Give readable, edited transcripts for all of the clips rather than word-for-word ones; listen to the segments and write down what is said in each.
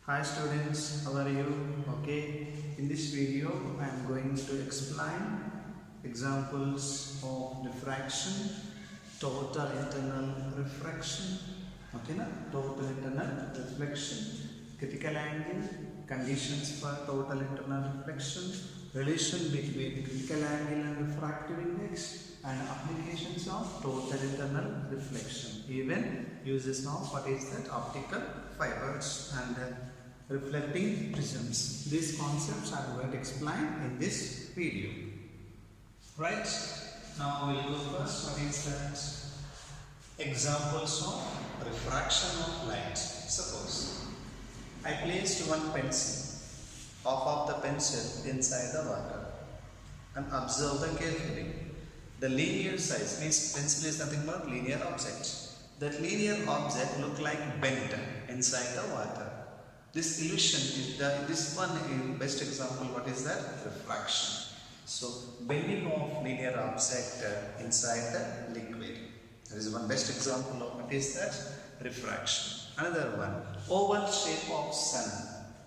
Hi students, how are you? Okay, in this video I am going to explain examples of diffraction, total internal refraction, okay na? Total internal reflection, critical angle, conditions for total internal reflection, relation between critical angle and refractive index, and applications of total internal reflection. Even uses of what is that optical fibers and reflecting prisms. These concepts I am going to explain in this video. Right? Now we will go first. What is that? Examples of refraction of light. Suppose I placed one pencil, half of the pencil inside the water, and observe them carefully. The linear size means pencil is nothing but linear object. That linear object look like bent inside the water. This illusion is this one is best example. What is that? Refraction. So bending of linear object inside the liquid. That is one best example of what is that? Refraction. Another one, oval shape of sun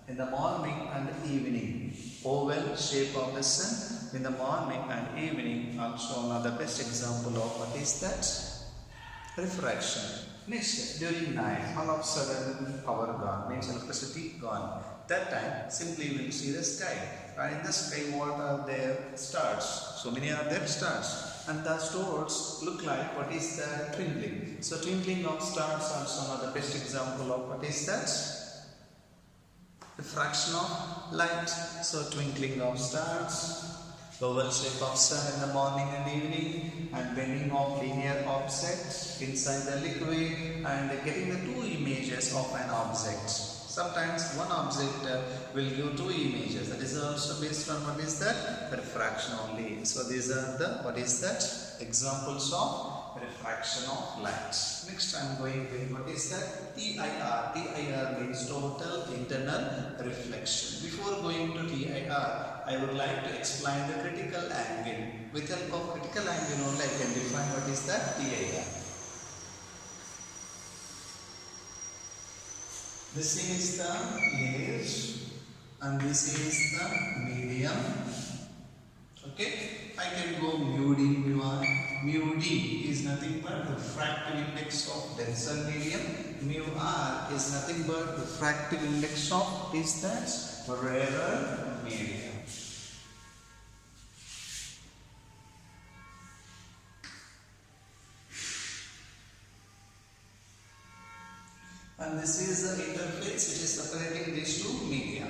in the morning and evening. Oval shape of the sun in the morning and evening. Also another best example of what is that? Refraction. Next, during night, all of a sudden power gone, means electricity gone. That time, simply we will see the sky. And in the sky, what are there? Stars. So many are there stars. And the stars look like what is the twinkling. So twinkling of stars also another best example of what is that? Refraction of light. So twinkling of stars, oval shape of sun in the morning and evening, and bending of linear objects inside the liquid, and getting the two images of an object. Sometimes one object will give two images. That is also based on what is that? Refraction only. So these are the what is that? Examples of refraction of light. Next I am going with what is that? TIR. TIR means total internal reflection. Before going to TIR, I would like to explain the critical angle. With help of critical angle only I can define what is that? TIR. This is the edge and this is the medium. Okay, I can go mu d, mu r. Mu d is nothing but refractive index of denser medium. Mu r is nothing but refractive index of is that rarer medium. And this is the interface which is separating these two media.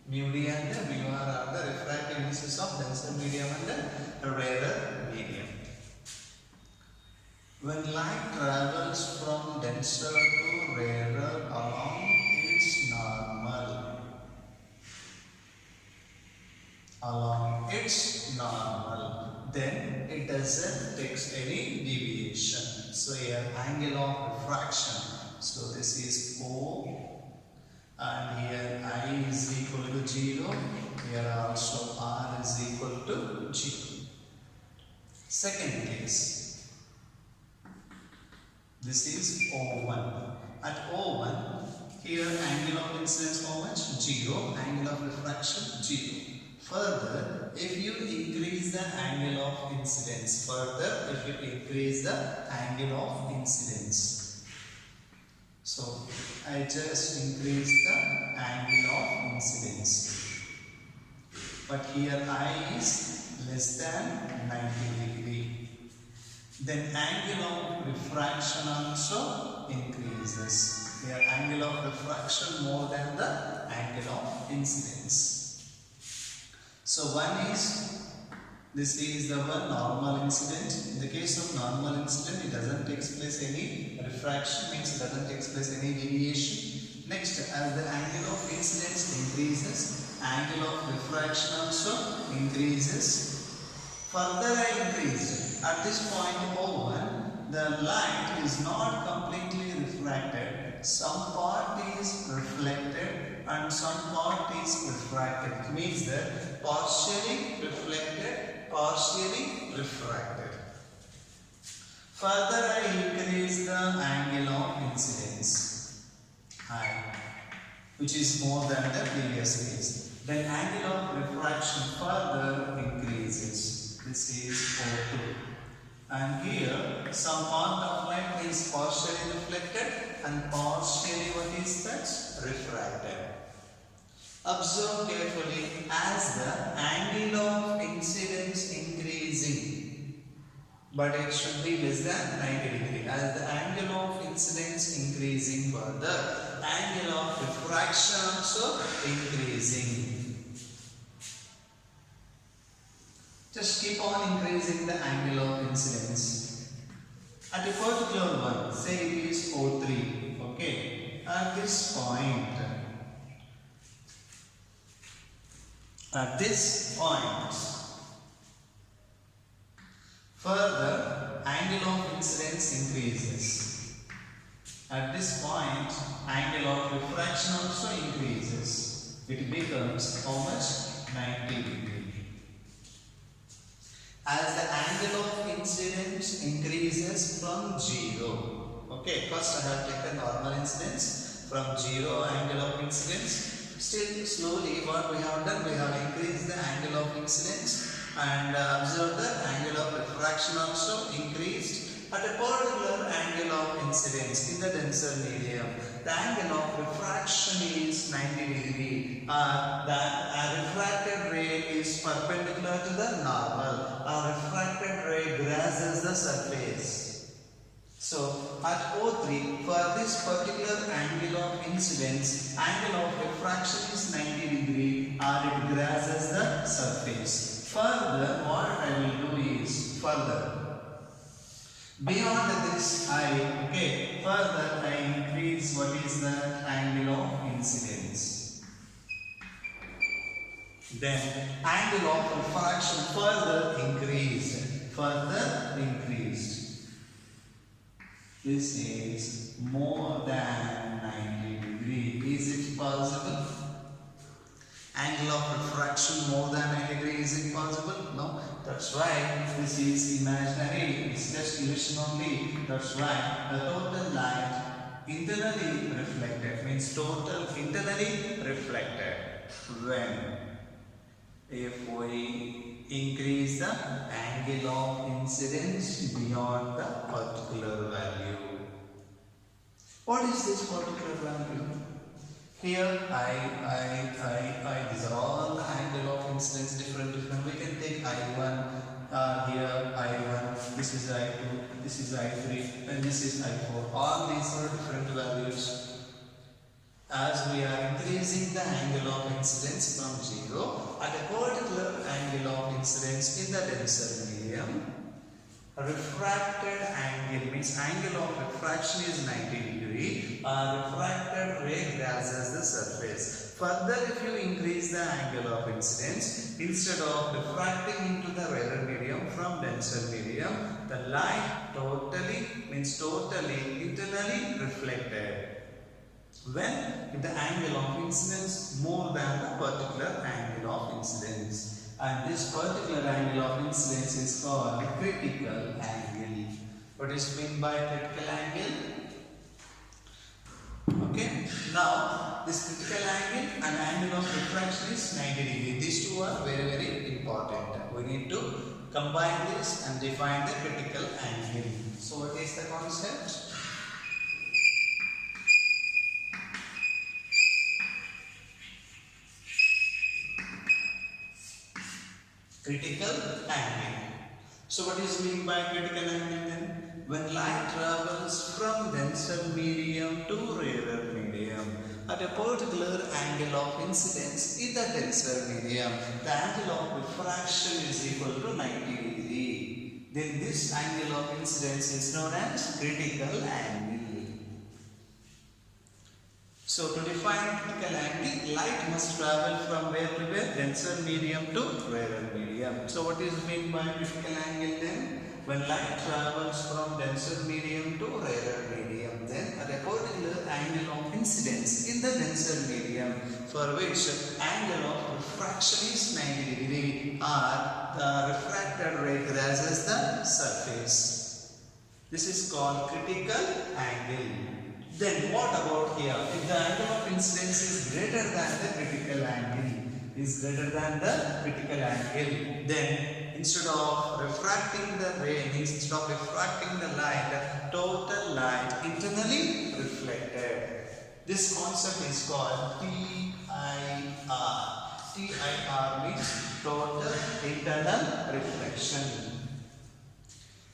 Mu d and mu r are the refractive indices of denser medium and rarer medium. When light travels from denser to rarer along its normal, then it doesn't take any deviation. So here angle of refraction. So this is O, and here I is equal to 0. Here also R is equal to 0. Second case, this is O1. At O1, here angle of incidence how much? 0. Angle of refraction 0. Further, if you increase the angle of incidence, so I just increase the angle of incidence. But here I is less than 90 degree. Then angle of refraction also increases. Here angle of refraction more than the angle of incidence. So one is, this is the one normal incident. In the case of normal incident, it doesn't take place any refraction, means it doesn't take place any deviation. Next, as the angle of incidence increases, angle of refraction also increases. Further I increase. At this point O1, the light is not completely refracted. Some part is reflected and some part is refracted. It means that partially reflected, partially refracted. Further I increase the angle of incidence. I. which is more than the previous case. Then angle of refraction further increases. This is O2. And here some part of light is partially reflected and partially what is that? Refracted. Observe carefully as the angle of incidence increasing, but it should be less than 90 degree. As the angle of incidence increasing further, angle of refraction also increasing. Just keep on increasing the angle of incidence. At a particular one, say it is O3, okay, at this point, further angle of incidence increases. At this point, angle of refraction also increases. It becomes how much? 90 degree. As the angle of incidence increases from 0. Okay, first I have taken normal incidence from 0 angle of incidence. Still slowly what we have done, we have increased the angle of incidence and observe the angle of refraction also increased at a particular angle of incidence in the denser medium. The angle of refraction is 90 degree. The refracted ray is perpendicular to the normal. A refracted ray grazes the surface. So at O3, for this particular angle of incidence, angle of refraction is 90 degree or it grazes the surface. Further, what I will do is beyond this further I increase what is the angle of incidence. Then angle of refraction further increased. This is more than 90 degree. Is it possible? Angle of refraction more than 90 degree, is it possible? No. That's why this is imaginary. It's just illusion only. That's why the total light internally reflected means total internally reflected. If we increase the angle of incidence beyond the particular value. What is this particular value? Here these are all the angle of incidence different. We can take I1, here I1, this is I2, this is I3 and this is I4. All these are different values. As we are increasing the angle of incidence from 0 at a particular angle of incidence in the denser medium, refracted angle means angle of refraction is 90 degree. Refracted ray grazes the surface. Further, if you increase the angle of incidence, instead of refracting into the rarer medium from denser medium, the light totally internally reflected. When the angle of incidence more than the particular angle of incidence, and this particular angle of incidence is called critical angle. What is meant by critical angle? Okay, now this critical angle and angle of refraction is 90 degree. These two are very, very important. We need to combine this and define the critical angle. So what is the concept? Critical angle. So what is meant by critical angle then? When light travels from denser medium to rarer medium at a particular angle of incidence in the denser medium, the angle of refraction is equal to 90 degree. Then this angle of incidence is known as critical angle. So to define critical angle, light must travel from where to where? Denser medium to rarer medium. So what is meant by critical angle then? When light travels from denser medium to rarer medium, then at a particular angle of incidence in the denser medium, for which angle of refraction is 90 degree, or the refracted ray grazes the surface. This is called critical angle. Then what about here? If the angle of incidence is greater than the critical angle. Is greater than the critical angle. Then instead of refracting the ray, instead of refracting the light, total light internally reflected. This concept is called TIR. TIR means total internal reflection.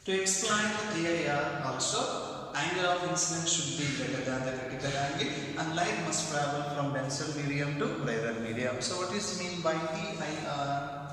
To explain the TIR also, angle of incidence should be greater than the critical angle and light must travel from denser medium to rarer medium. So what is mean by TIR?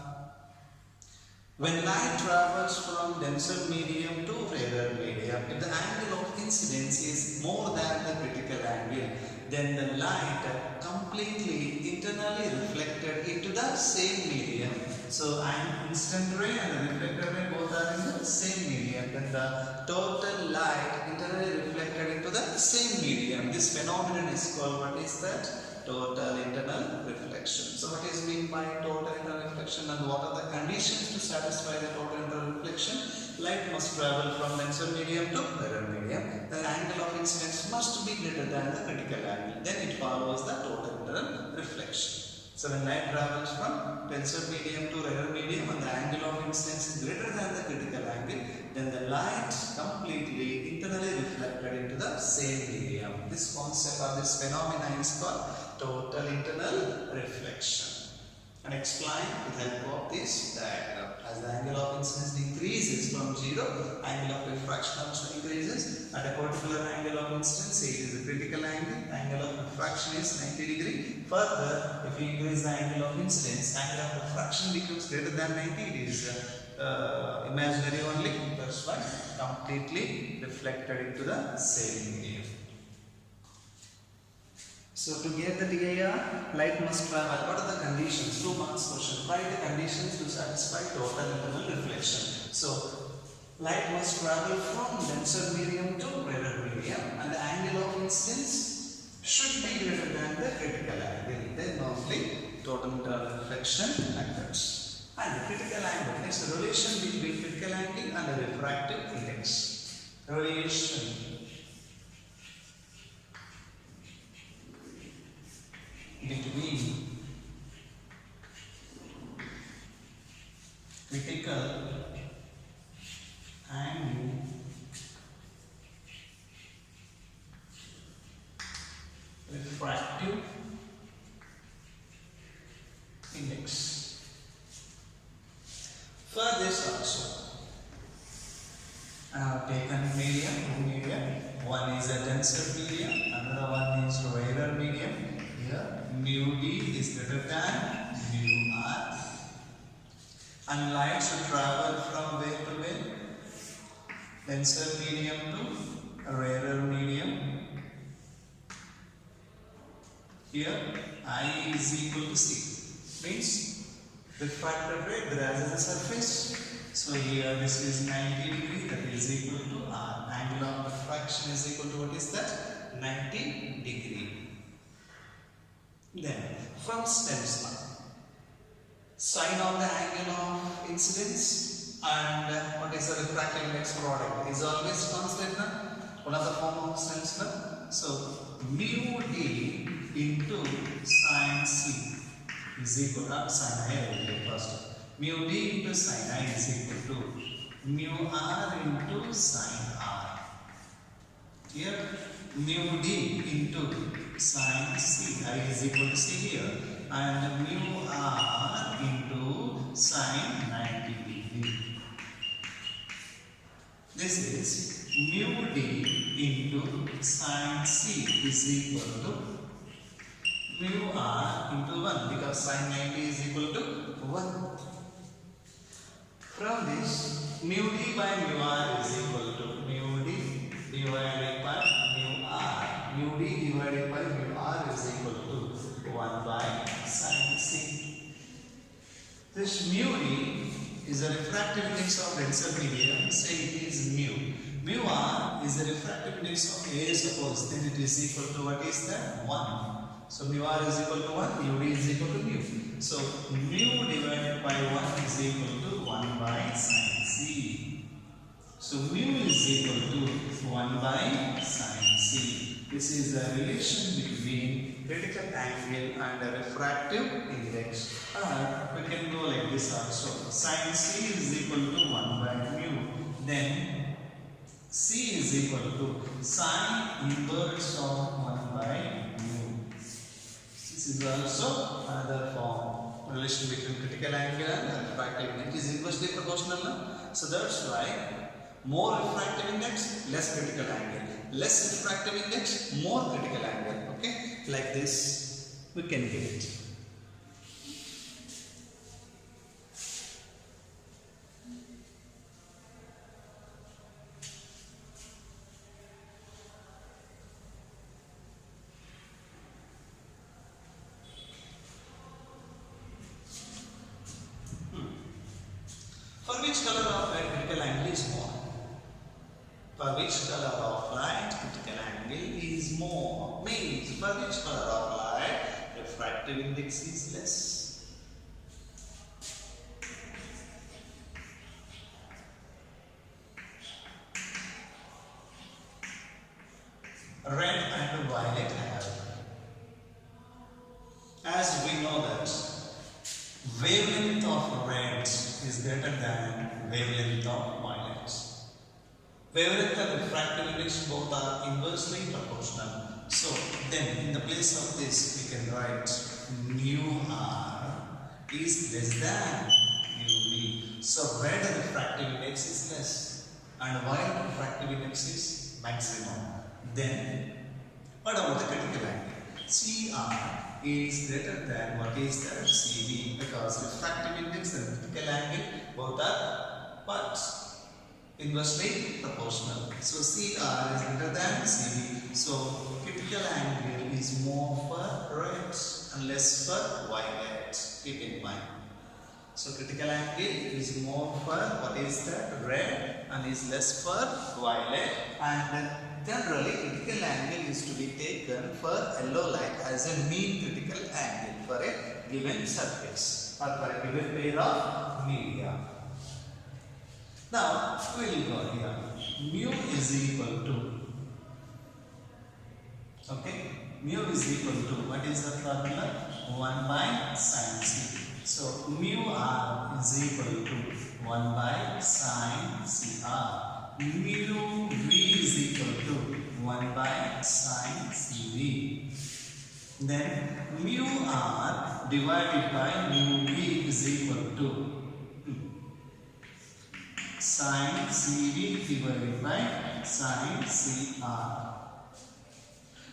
When light travels from denser medium to rarer medium, if the angle of incidence is more than the critical angle, then the light completely internally reflected into the same medium. So an incident ray and the reflected ray both are in the same medium. Then the total light internally reflected into the same medium. This phenomenon is called, what is that? Total internal reflection. So what is meant by total internal reflection and what are the conditions to satisfy the total internal reflection? Light must travel from denser medium to rarer medium. The angle of incidence must be greater than the critical angle. Then it follows the total internal reflection. So when light travels from denser medium to rarer medium and the angle of incidence is greater than the critical angle, then the light completely internally reflected into the same medium. This concept or this phenomenon is called total internal reflection. And explain with help of this diagram. As the angle of incidence increases from 0, angle of refraction also increases. At a particular angle of incidence, say it is a critical angle, angle of refraction is 90 degree. Further, if you increase the angle of incidence, angle of refraction becomes greater than 90, it is imaginary only. That's why completely reflected into the same medium. So to get the TIR, light must travel. What are the conditions? 2 marks question. Write the conditions to satisfy total internal reflection. So light must travel from denser medium to rarer medium and the angle of incidence should be greater than the critical angle. Then only total internal reflection occurs. And the critical angle, next the relation between critical angle and the refractive index. Relation between critical angle refractive index. For this also, I have taken medium. One is a denser medium, another one is rarer medium. Here, mu d is greater than mu r. And light should travel from where to where? Denser medium to rarer medium. Here, I is equal to c. Means refracted ray grazes the surface. So here this is 90 degree, that is equal to r. Angle of refraction is equal to what is that? 90 degree. Then from stems now, sine of the angle of incidence and what is the refractive index product is always constant now. One of the form of stems now. So mu d into sine c is equal to sine I will take first. Mu d into sine I is equal to mu r into sine r. Here mu d into sine c, I is equal to c here, and mu r into sine 90 degree. This is mu d into sine c is equal to mu r into 1 because sine 90 is equal to 1. From this, mu d by mu r is equal to mu d divided by mu r. Mu d divided by mu r is equal to 1 by sine c. This mu d is a refractive index of denser medium. Say it is mu. Mu r is the refractive index of air, suppose. Then it is equal to what is that? 1. So mu r is equal to 1, mu d is equal to mu. So mu divided by 1 is equal to 1 by sine c. So mu is equal to 1 by sine c. This is the relation between critical angle and a refractive index. We can go like this also. Sin C is equal to 1 by mu. Then C is equal to sin inverse of 1 by mu. This is also another form. Relation between critical angle and refractive index is inversely proportional. So that's why more refractive index, less critical angle. Less refractive index, more critical angle. Okay, like this we can get it. For which color of light critical angle is more? For which color of light critical angle is more? Means for which color of light refractive index is less? Red and violet have. As we know that wavelength of red is greater than wavelength of violet. Wavelength and refractive index both are inversely proportional. So then in the place of this we can write mu r is less than mu v. So red refractive index is less and violet refractive index is maximum. Then what about the critical angle? CR is greater than what is that CV, because refractive index and critical angle both are what? Inversely proportional. So CR is greater than CV. So critical angle is more for red and less for violet. Keep in mind. So critical angle is more for what is that? Red and is less for violet. And generally critical angle is to be taken for yellow light as a mean critical angle for a given surface or for a given pair of media. Now we will go here. Mu is equal to, okay, mu is equal to, what is the formula? 1 by sin C. So mu r is equal to 1 by sin CR. Mu v is equal to 1 by sin CV. Then mu r divided by mu v is equal to sin CV divided by sin CR.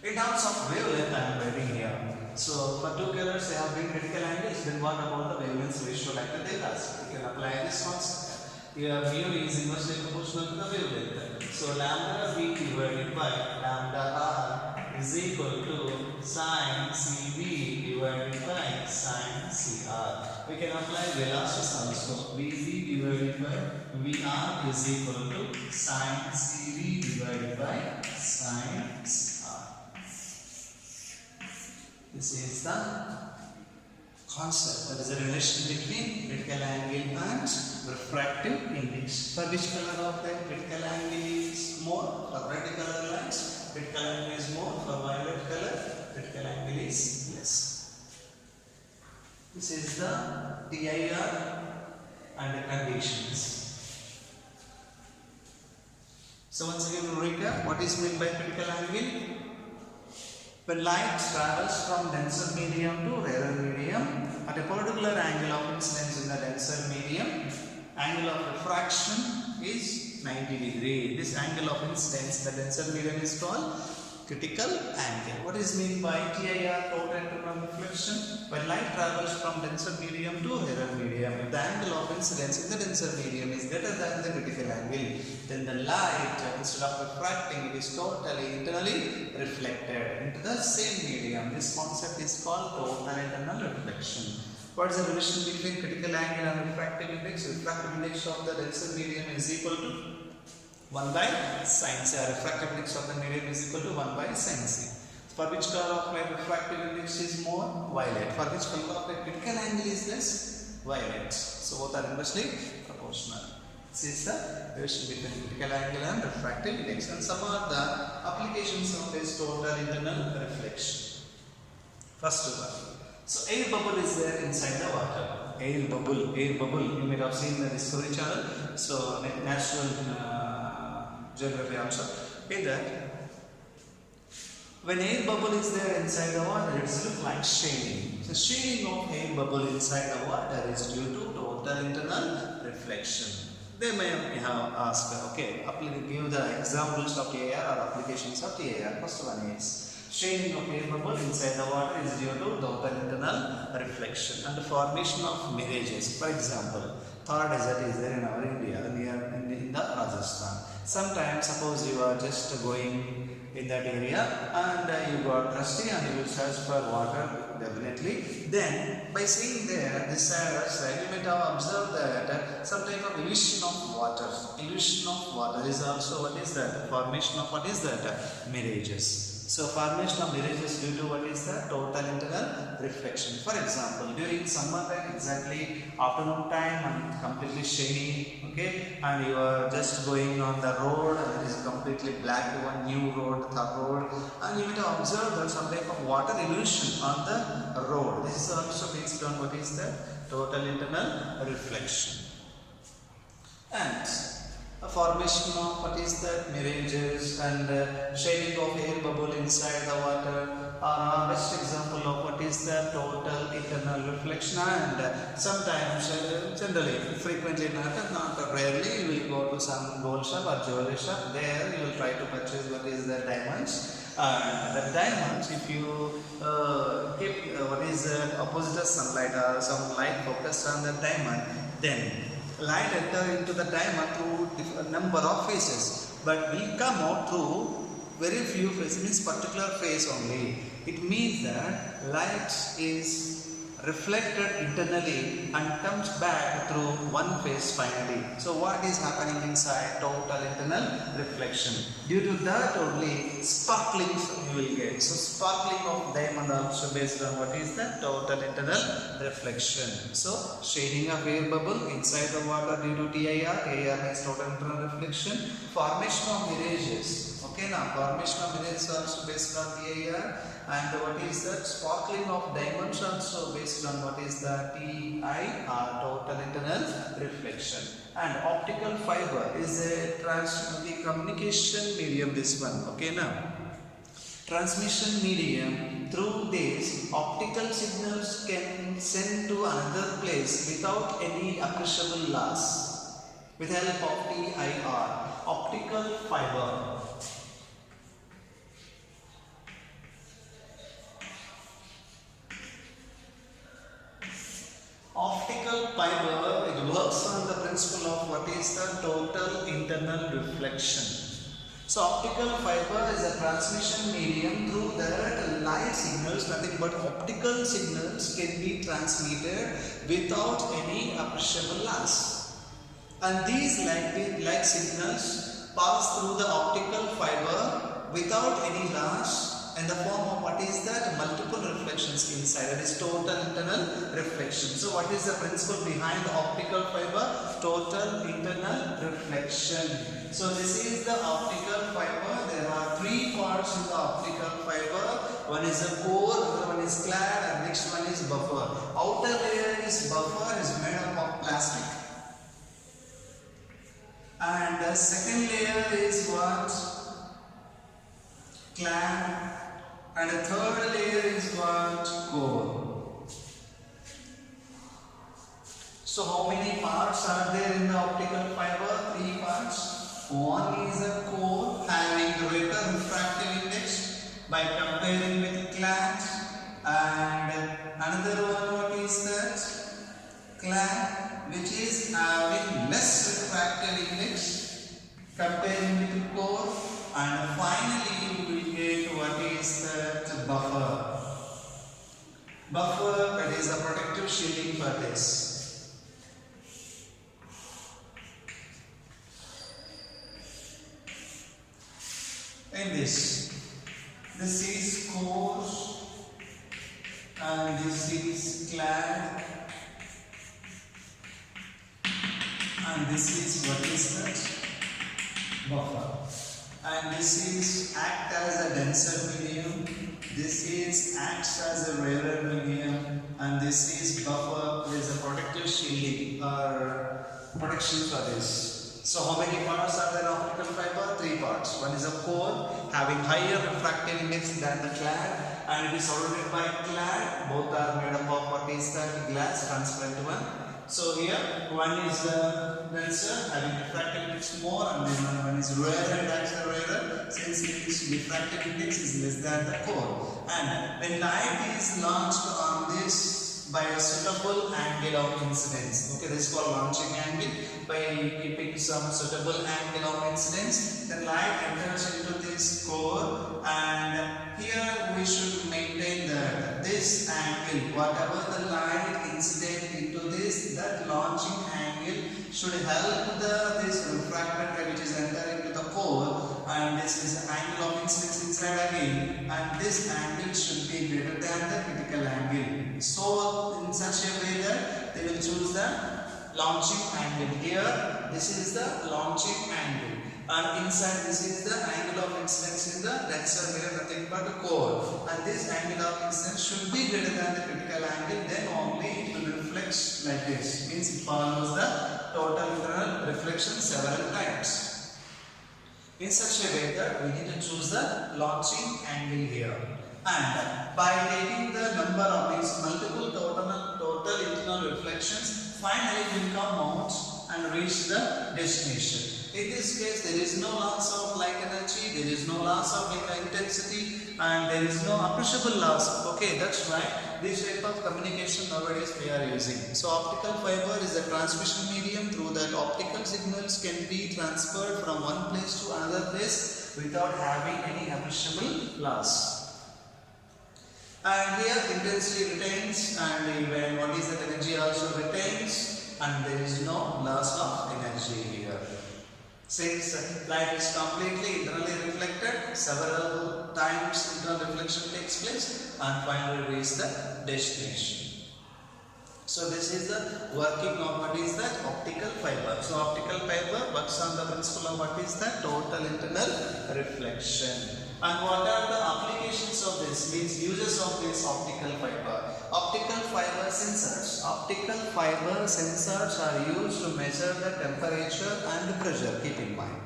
In terms of wavelength, I am writing here. So for two colors, I have been critical angles. Then what about the wavelength ratio like the deltas? We can apply this concept. Here mu is inversely proportional to the wavelength. So lambda v divided by lambda r is equal to sin CV divided by sin CR. We can apply velocities also. Vv divided by Vr is equal to sin CV divided by sin CR. This is the concept. That is the relation between critical angle and refractive index. For which color of light critical angle is more? For red color lights, critical angle is more. For violet color, critical angle is less. This is the TIR and the conditions. So once again we recap what is meant by critical angle. When light travels from denser medium to rarer medium at a particular angle of incidence in the denser medium, angle of refraction is 90 degree. This angle of incidence in the denser medium is called critical angle. What is meant by TIR, total internal reflection? When light travels from denser medium to rarer medium, if the angle of incidence in the denser medium is greater than the critical angle, then the light, instead of refracting, it is totally internally reflected into the same medium. This concept is called total internal reflection. What is the relation between critical angle and refractive index? Refractive index of the denser medium is equal to 1 by sin C. Refractive index of the medium is equal to 1 by sin C. For which color of light refractive index is more? Violet. For which color of light critical angle is less? Violet. So both are inversely proportional. This is the relation between critical angle and refractive index. And some are the applications of this total internal reflection. First one. So air bubble is there inside the water. Air bubble. You might have seen the Discovery Channel. So National Geography also. In that, when air bubble is there inside the water, it looks like shading. So shading of air bubble inside the water is due to total internal reflection. They may have asked, okay, give the examples of TAR or applications of TAR. First one is shading of air bubble inside the water is due to total internal reflection and the formation of mirages. For example, Thar desert is there in our India, near in the Rajasthan. Sometimes, suppose you are just going in that area and you got thirsty and you will search for water, definitely. Then, by seeing there, this side, you might have observed that some type of illusion of water. Illusion of water is also what is that? Formation of what is that? Mirages. So formation of mirages due to what is the total internal reflection. For example, during summer time, exactly afternoon time and completely shady, okay, and you are just going on the road and it is completely black, one new road, third road, and you will observe that some type of water illusion on the road. This is also based on what is the total internal reflection. And a formation of what is that mirages and shading of air bubble inside the water are a best example of what is the total internal reflection. And sometimes, generally, frequently not rarely, you will go to some gold shop or jewelry shop. There you will try to purchase what is the diamonds. And the diamonds, if you keep what is the opposite of sunlight or some light focused on the diamond, then light enter into the diamond through different number of phases, but will come out through very few phases, means particular phase only. It means that light is reflected internally and comes back through one phase finally. So what is happening inside? Total internal reflection. Due to that only sparkling you will get. So sparkling of diamond also based on what is the total internal reflection. So shading of air bubble inside the water due to TIR. TIR means total internal reflection. Formation of mirages. Okay, now formation of mirages also based on TIR. And what is that? Sparkling of diamonds also based on what is the TIR, total internal reflection. And optical fiber is the communication medium, this one. Okay, now transmission medium. Through this, optical signals can send to another place without any appreciable loss with help of TIR, optical fiber. Optical fiber, it works on the principle of what is the total internal reflection. So optical fiber is a transmission medium through that light signals, nothing but optical signals can be transmitted without any appreciable loss. And these light signals pass through the optical fiber without any loss in the form of what is that? Multiple reflections inside. That is total internal reflection. So what is the principle behind the optical fiber? Total internal reflection. So this is the optical fiber. There are three parts in the optical fiber. One is a core, another one is clad, and next one is buffer. Outer layer is buffer, is made up of plastic. And the second layer is what? Clad. And the third layer is what? Core. So how many parts are there in the optical fiber? Three parts. One is a core having greater refractive index by comparing with clad, and another one, what is that? Clad, which is having less refractive index comparing with core, and finally we will get what is that? Buffer. Buffer, that is a protective shielding for this. In this is core and this is clad and this is what is that? Buffer. And this is act as a denser medium This is acts as a rarer medium, and this is buffer. There is a protective shielding or protection for this. So how many parts are there in optical fiber? 3 parts. One is a core having higher refractive index than the clad, and it is surrounded by clad. Both are made up of what is that glass, transparent one. So here one is denser, having refractive index more, and then one is rarer and acts as rarer since its refractive index is less than the core. And when light is launched on this by a suitable angle of incidence. Okay, this is called launching angle. By keeping some suitable angle of incidence, the light enters into this core, and here we should maintain that this angle, whatever the light incident into this, that launching angle should help this refracted ray which is entering into the core, and this is the angle of incidence inside again, and this angle should be greater than the critical angle. So in such a way that they will choose the launching angle. Here this is the launching angle, and inside this is the angle of incidence in the denser mirror, nothing but the core, and this angle of incidence should be greater than the critical angle, then only it will reflect like this, means it follows the total internal reflection several times. In such a way that we need to choose the launching angle here, and by taking the number of these multiple total internal reflections, finally we will come out and reach the destination. In this case, there is no loss of light energy, there is no loss of intensity, and there is no appreciable loss. Okay, that's why this type of communication nowadays we are using. So optical fiber is a transmission medium through that optical signals can be transferred from one place to another place without having any appreciable loss. And here intensity retains, and even what is that energy also retains, and there is no loss of energy here. Since light is completely internally reflected, several times internal reflection takes place and finally reach the destination. So this is the working of what is that optical fiber. So optical fiber works on the principle of what is that total internal reflection. And what are the applications of this, means uses of this optical fiber? Optical fiber sensors. Optical fiber sensors are used to measure the temperature and pressure, keep in mind.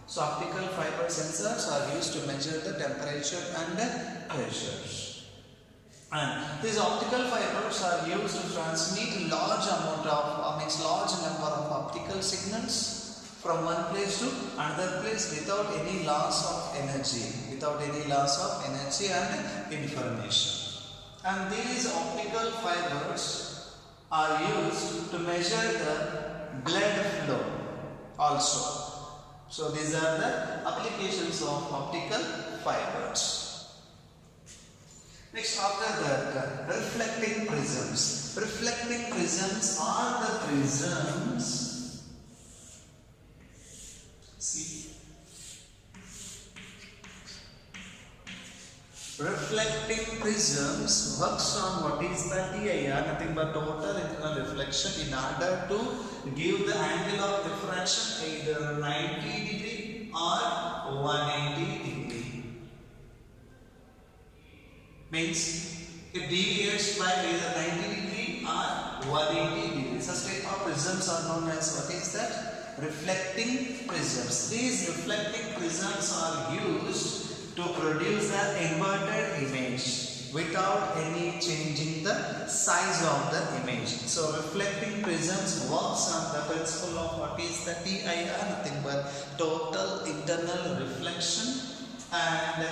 So optical fiber sensors are used to measure the temperature and pressures. And these optical fibers are used to transmit large number of optical signals from one place to another place without any loss of energy, and information. And these optical fibers are used to measure the blood flow also. So these are the applications of optical fibers. Next, after that, reflecting prisms. Reflecting prisms are the prisms. See, reflecting prisms works on what is the TIR, nothing but total internal reflection, in order to give the angle of diffraction either 90 degree or 180 degree. Means it deviates by either 90 degree or 180 degree. Such type of prisms are known as what is that? Reflecting prisms. These reflecting prisms are used to produce an inverted image without any changing the size of the image. So reflecting prisms works on the principle of what is the TIR, nothing but total internal reflection, and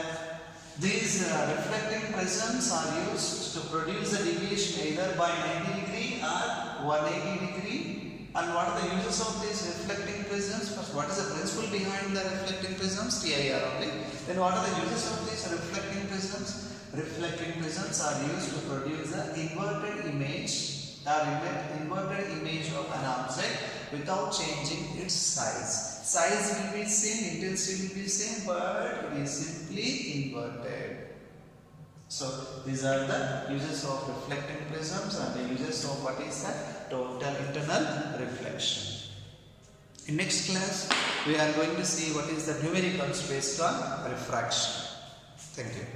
these reflecting prisms are used to produce a deviation either by 90 degree or 180 degree. And what are the uses of these reflecting prisms? First, what is the principle behind the reflecting prisms? TIR only. Then what are the uses of these reflecting prisms? Reflecting prisms are used to produce an inverted image of an object without changing its size. Size will be same, intensity will be same, but it is simply inverted. So these are the uses of reflecting prisms and the uses of what is that? Total internal reflection. In next class, we are going to see what is the numericals based on refraction. Thank you.